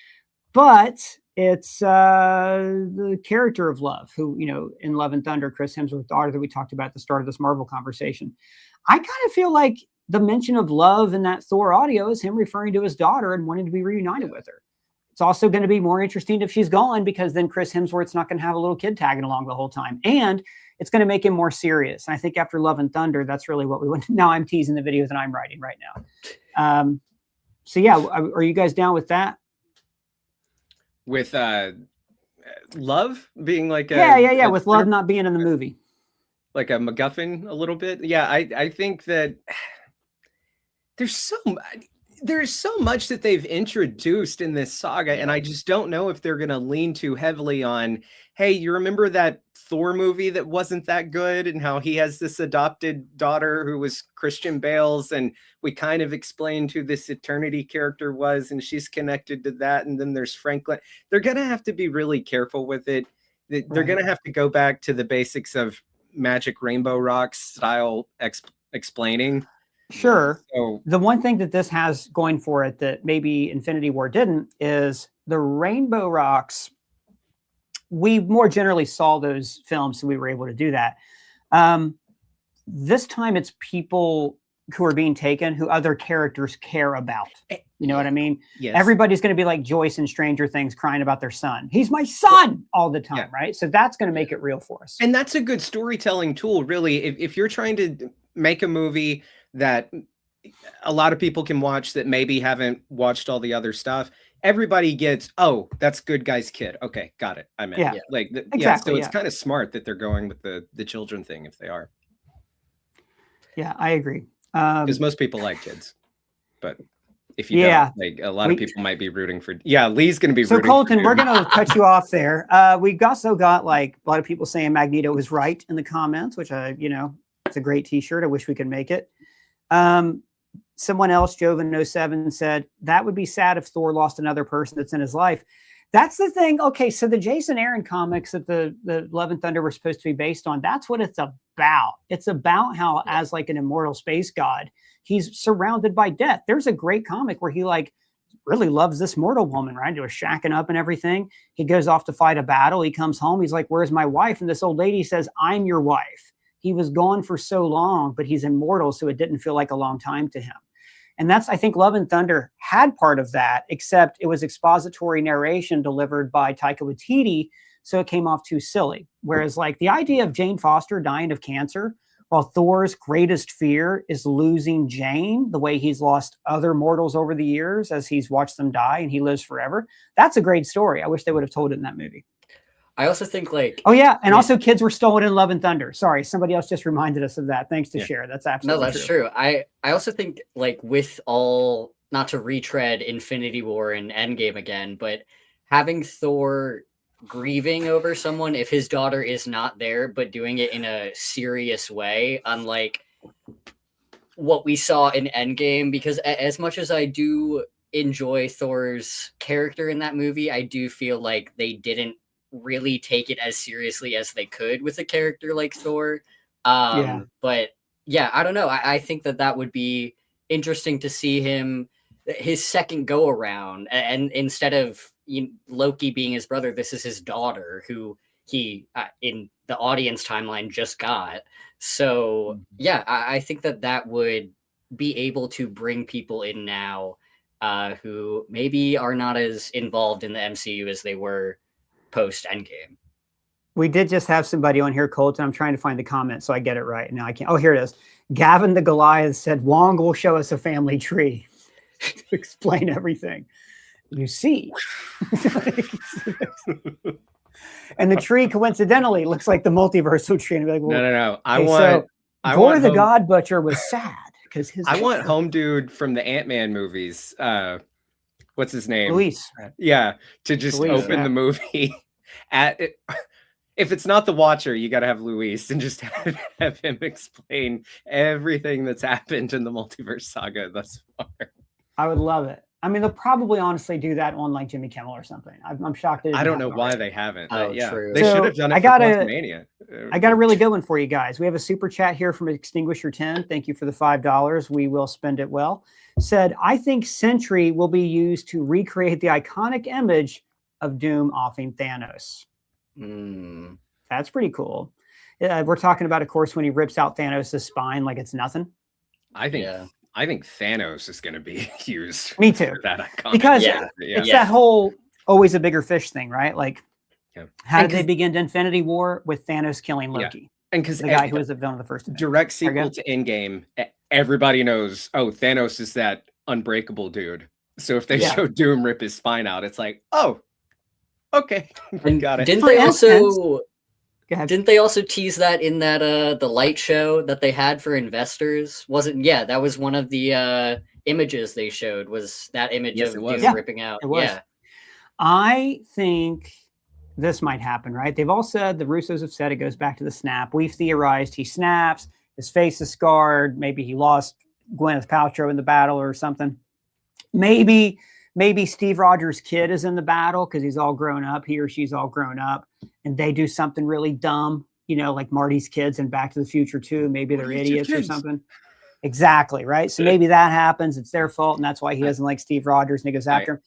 but it's the character of love, who, in Love and Thunder, Chris Hemsworth's daughter that we talked about at the start of this Marvel conversation. I kind of feel like the mention of love in that Thor audio is him referring to his daughter and wanting to be reunited with her. It's also going to be more interesting if she's gone, because then Chris Hemsworth's not going to have a little kid tagging along the whole time. And it's going to make him more serious. And I think after Love and Thunder, that's really what we want. Now I'm teasing the videos that I'm writing right now. So yeah, are you guys down with that? With love being with love not being in the movie. Like a MacGuffin a little bit. Yeah, I think that there's so much that they've introduced in this saga, and I just don't know if they're going to lean too heavily on, hey, you remember that Thor movie that wasn't that good, and how he has this adopted daughter who was Christian Bale's, and we kind of explained who this Eternity character was, and she's connected to that, and then there's Franklin. They're going to have to be really careful with it. They're going to have to go back to the basics of Magic Rainbow Rocks style explaining. Sure. So the one thing that this has going for it that maybe Infinity War didn't is the Rainbow Rocks. We more generally saw those films, so we were able to do that. This time it's people who are being taken who other characters care about. You know what I mean? Yes. Everybody's going to be like Joyce in Stranger Things crying about their son. He's my son all the time, right? So that's going to make it real for us. And that's a good storytelling tool, really. If you're trying to make a movie that a lot of people can watch that maybe haven't watched all the other stuff, everybody gets, oh, that's good guy's kid. Okay, got it. I'm in. Yeah. So it's kind of smart that they're going with the children thing if they are. Yeah, I agree. Because most people like kids. But if you don't, a lot of people might be rooting for. Yeah, Lee's going to be rooting. So Colton, we're going to cut you off there. We also got a lot of people saying Magneto was right in the comments, which it's a great T-shirt. I wish we could make it. Someone else, Joven07, said that would be sad if Thor lost another person that's in his life. That's the thing. Okay, so the Jason Aaron comics that the Love and Thunder were supposed to be based on, that's what it's about. It's about how, as an immortal space god, he's surrounded by death. There's a great comic where he really loves this mortal woman, right? They were shacking up and everything. He goes off to fight a battle. He comes home. He's like, where's my wife? And this old lady says, I'm your wife. He was gone for so long, but he's immortal, so it didn't feel like a long time to him. And that's, I think Love and Thunder had part of that, except it was expository narration delivered by Taika Waititi, so it came off too silly. Whereas like the idea of Jane Foster dying of cancer, while Thor's greatest fear is losing Jane, the way he's lost other mortals over the years as he's watched them die and he lives forever. That's a great story. I wish they would have told it in that movie. I also think like, oh yeah, and also kids were stolen in Love and Thunder. Sorry, somebody else just reminded us of that. Thanks to Cher. That's absolutely no, that's true. I also think like with all, not to retread Infinity War and Endgame again, but having Thor grieving over someone if his daughter is not there, but doing it in a serious way, unlike what we saw in Endgame, because as much as I do enjoy Thor's character in that movie, I do feel like they didn't really take it as seriously as they could with a character like Thor. But yeah, I don't know. I think that would be interesting to see his second go around, and instead of Loki being his brother, this is his daughter who he in the audience timeline just got. So yeah, I think that would be able to bring people in now who maybe are not as involved in the MCU as they were post Endgame. We did just have somebody on here, Colton. I'm trying to find the comment so I get it right. Now I can't. Oh, here it is. Gavin the Goliath said, Wong will show us a family tree to explain everything. You see. And the tree coincidentally looks like the multiversal tree. And be like, well, no. Thor the God Butcher was sad because I want Home Dude from the Ant-Man movies. What's his name? Luis. Yeah, to just open the movie if it's not the Watcher, you got to have Luis and just have him explain everything that's happened in the multiverse saga thus far. I would love it. I mean, they'll probably honestly do that on like Jimmy Kimmel or something. I'm shocked. I don't know why they haven't. Oh, yeah, true. They should have done it for Quantumania. I got a really good one for you guys. We have a super chat here from Extinguisher 10. Thank you for the $5. We will spend it well. Said, I think Sentry will be used to recreate the iconic image of Doom offing Thanos. That's pretty cool. We're talking about, of course, when he rips out Thanos' spine like it's nothing. I think Thanos is going to be used. Me too. For that iconic, because it's that whole always a bigger fish thing, right? Like, how did they begin Infinity War with Thanos killing Loki? Yeah. And because the guy who was the villain of the first direct sequel to Endgame, everybody knows, oh, Thanos is that unbreakable dude. So if they show Doom rip his spine out, it's like, oh, okay, we got it. Didn't they also tease that in that the light show that they had for investors? That was one of the images they showed, was that image of Doom ripping out. It was. Yeah. I think this might happen, right? They've all said, the Russos have said, it goes back to the snap. We've theorized he snaps, his face is scarred, maybe he lost Gwyneth Paltrow in the battle or something. Maybe Steve Rogers' kid is in the battle because he's all grown up. He or she's all grown up, and they do something really dumb, like Marty's kids in Back to the Future 2. Maybe they're idiots or something. Exactly, right? So maybe that happens. It's their fault, and that's why he doesn't like Steve Rogers, and he goes after him.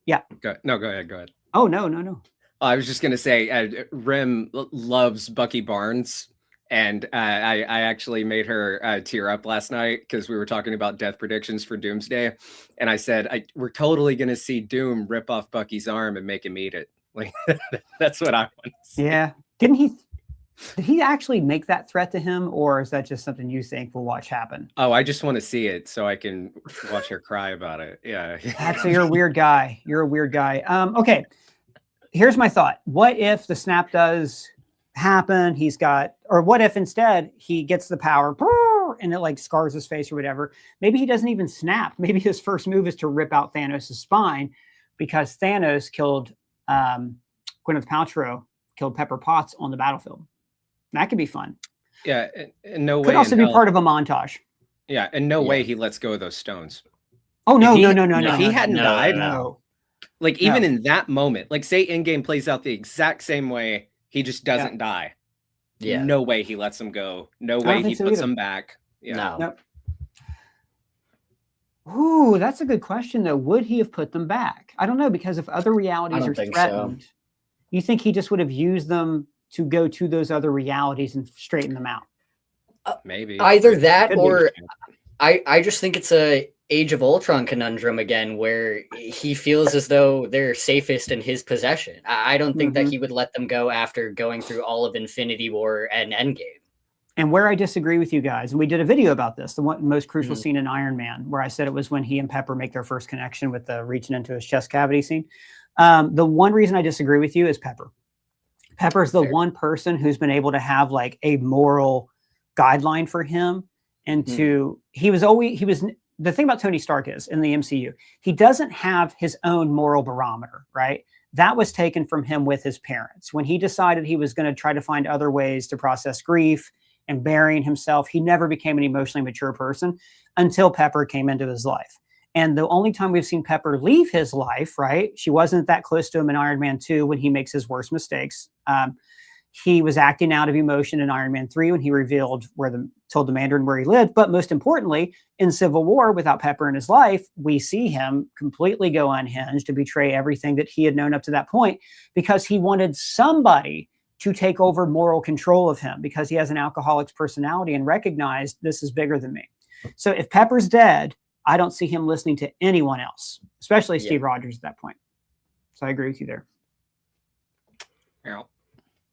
Yeah. Go ahead. Oh, no. I was just going to say, Rim loves Bucky Barnes. And I actually made her tear up last night because we were talking about death predictions for Doomsday. And I said, we're totally going to see Doom rip off Bucky's arm and make him eat it. Like, that's what I want to see. Yeah. Did he actually make that threat to him? Or is that just something you think we'll watch happen? Oh, I just want to see it so I can watch her cry about it. Yeah. So you're a weird guy. Okay. Here's my thought. What if the snap does happen? Or what if instead he gets the power and it like scars his face or whatever? Maybe he doesn't even snap. Maybe his first move is to rip out Thanos' spine because Thanos killed Gwyneth Paltrow, killed Pepper Potts on the battlefield. That could be fun. Yeah, in no way. Could also be part of a montage. Yeah, in no way he lets go of those stones. Oh, no. If he hadn't died, like even in that moment, like say Endgame plays out the exact same way, he just doesn't die. Yeah. No way he lets him go. No way he puts him back. Yeah. No. Ooh, that's a good question, though. Would he have put them back? I don't know, because if other realities are threatened, you think he just would have used them to go to those other realities and straighten them out? Maybe. Either that or I just think it's Age of Ultron conundrum again, where he feels as though they're safest in his possession. I don't think that he would let them go after going through all of Infinity War and Endgame. And where I disagree with you guys, and we did a video about this, the most crucial scene in Iron Man, where I said it was when he and Pepper make their first connection with the reaching into his chest cavity scene. The one reason I disagree with you is Pepper. Pepper's the one person who's been able to have like a moral guideline for him. And the thing about Tony Stark is in the MCU, he doesn't have his own moral barometer, right? That was taken from him with his parents. When he decided he was going to try to find other ways to process grief and burying himself, he never became an emotionally mature person until Pepper came into his life. And the only time we've seen Pepper leave his life, right? She wasn't that close to him in Iron Man 2 when he makes his worst mistakes. He was acting out of emotion in Iron Man 3 when he told the Mandarin where he lived. But most importantly, in Civil War, without Pepper in his life, we see him completely go unhinged to betray everything that he had known up to that point because he wanted somebody to take over moral control of him because he has an alcoholic's personality and recognized this is bigger than me. So if Pepper's dead, I don't see him listening to anyone else, especially Steve Rogers at that point. So I agree with you there. Yeah.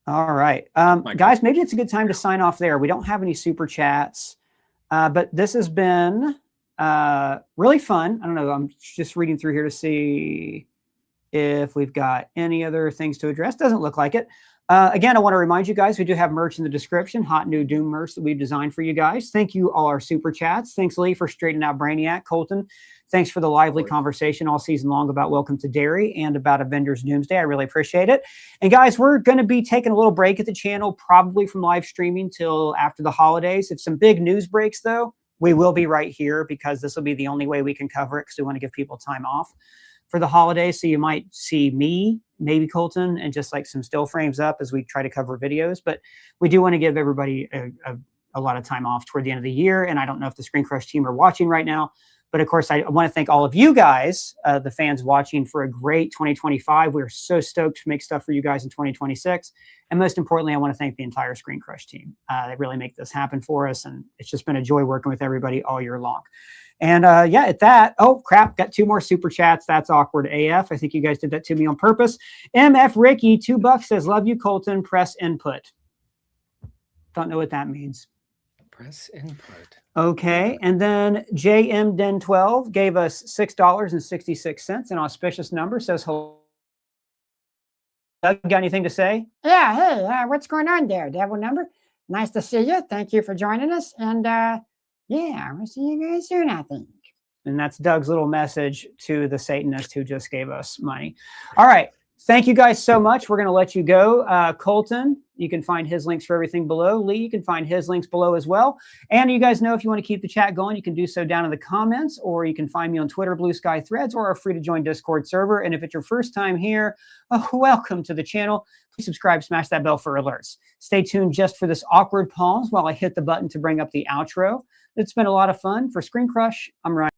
All right. Guys, maybe it's a good time to sign off there. We don't have any super chats, but this has been really fun. I don't know. I'm just reading through here to see if we've got any other things to address. Doesn't look like it. Again, I want to remind you guys, we do have merch in the description, hot new Doom merch that we've designed for you guys. Thank you, all our super chats. Thanks, Lee, for straightening out Brainiac. Colton, thanks for the lively conversation all season long about Welcome to Derry and about Avengers Doomsday. I really appreciate it. And guys, we're going to be taking a little break at the channel, probably from live streaming till after the holidays. If some big news breaks, though, we will be right here because this will be the only way we can cover it because we want to give people time off for the holidays. So you might see me, maybe Colton, and just like some still frames up as we try to cover videos. But we do want to give everybody a lot of time off toward the end of the year. And I don't know if the ScreenCrush team are watching right now. But of course, I want to thank all of you guys, the fans watching, for a great 2025. We're so stoked to make stuff for you guys in 2026. And most importantly, I want to thank the entire ScreenCrush team. They really make this happen for us. And it's just been a joy working with everybody all year long. And yeah, at that, oh crap, got 2 more super chats. That's awkward AF. I think you guys did that to me on purpose. MF Ricky, $2 says, love you, Colton. Press input. Don't know what that means. Press input. Okay. And then JM Den 12 gave us $6.66, an auspicious number. Says, hello. Doug, got anything to say? Yeah. Hey, what's going on there, Devil Number? Nice to see you. Thank you for joining us. And yeah, we'll see you guys soon, I think. And that's Doug's little message to the Satanist who just gave us money. All right. Thank you guys so much. We're going to let you go. Colton, you can find his links for everything below. Lee, you can find his links below as well. And you guys know if you want to keep the chat going, you can do so down in the comments, or you can find me on Twitter, Blue Sky Threads, or are free to join Discord server. And if it's your first time here, welcome to the channel. Please subscribe, smash that bell for alerts. Stay tuned just for this awkward pause while I hit the button to bring up the outro. It's been a lot of fun. For ScreenCrush, I'm Ryan.